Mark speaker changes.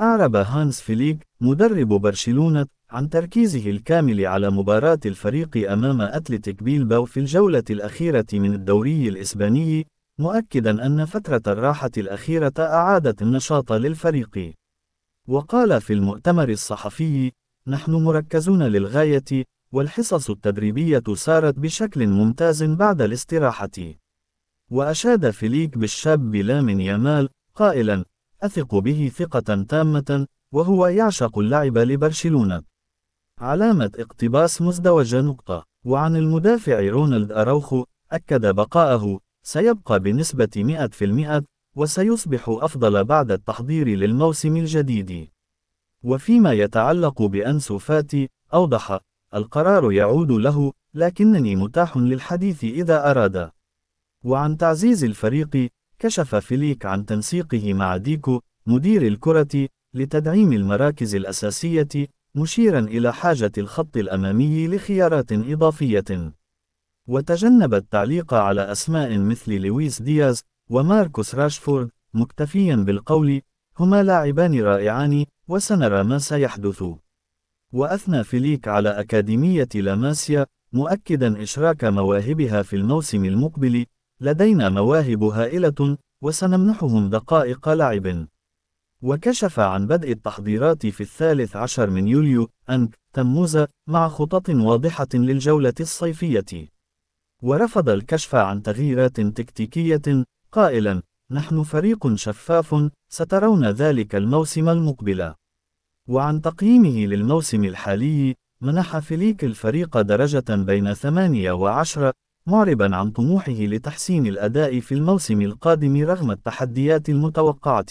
Speaker 1: أعرب هانس فليك مدرب برشلونة عن تركيزه الكامل على مباراة الفريق أمام أتلتيك بيلباو في الجولة الأخيرة من الدوري الإسباني، مؤكدا أن فترة الراحة الأخيرة أعادت النشاط للفريق. وقال في المؤتمر الصحفي: نحن مركزون للغاية، والحصص التدريبية سارت بشكل ممتاز بعد الاستراحة. وأشاد فليك بالشاب لامين يامال قائلا: أثق به ثقة تامة، وهو يعشق اللعب لبرشلونة. علامة اقتباس مزدوجة نقطة. وعن المدافع رونالد أراوخو، أكد بقاءه سيبقى بنسبة 100%، وسيصبح أفضل بعد التحضير للموسم الجديد. وفيما يتعلق بأنسو فاتي، أوضح: القرار يعود له، لكنني متاح للحديث إذا أراد. وعن تعزيز الفريق، كشف فليك عن تنسيقه مع ديكو مدير الكرة لتدعيم المراكز الأساسية، مشيرا إلى حاجة الخط الأمامي لخيارات إضافية. وتجنب التعليق على أسماء مثل لويس دياز وماركوس راشفورد، مكتفيا بالقول: هما لاعبان رائعان، وسنرى ما سيحدث. وأثنى فليك على أكاديمية لاماسيا، مؤكدا إشراك مواهبها في الموسم المقبل: لدينا مواهب هائلة، وسنمنحهم دقائق لعب. وكشف عن بدء التحضيرات في 13 من يوليو تموز، مع خطط واضحة للجولة الصيفية. ورفض الكشف عن تغييرات تكتيكية، قائلا: نحن فريق شفاف، سترون ذلك الموسم المقبل. وعن تقييمه للموسم الحالي، منح فليك الفريق درجة بين 8 و10، معربا عن طموحه لتحسين الأداء في الموسم القادم رغم التحديات المتوقعة.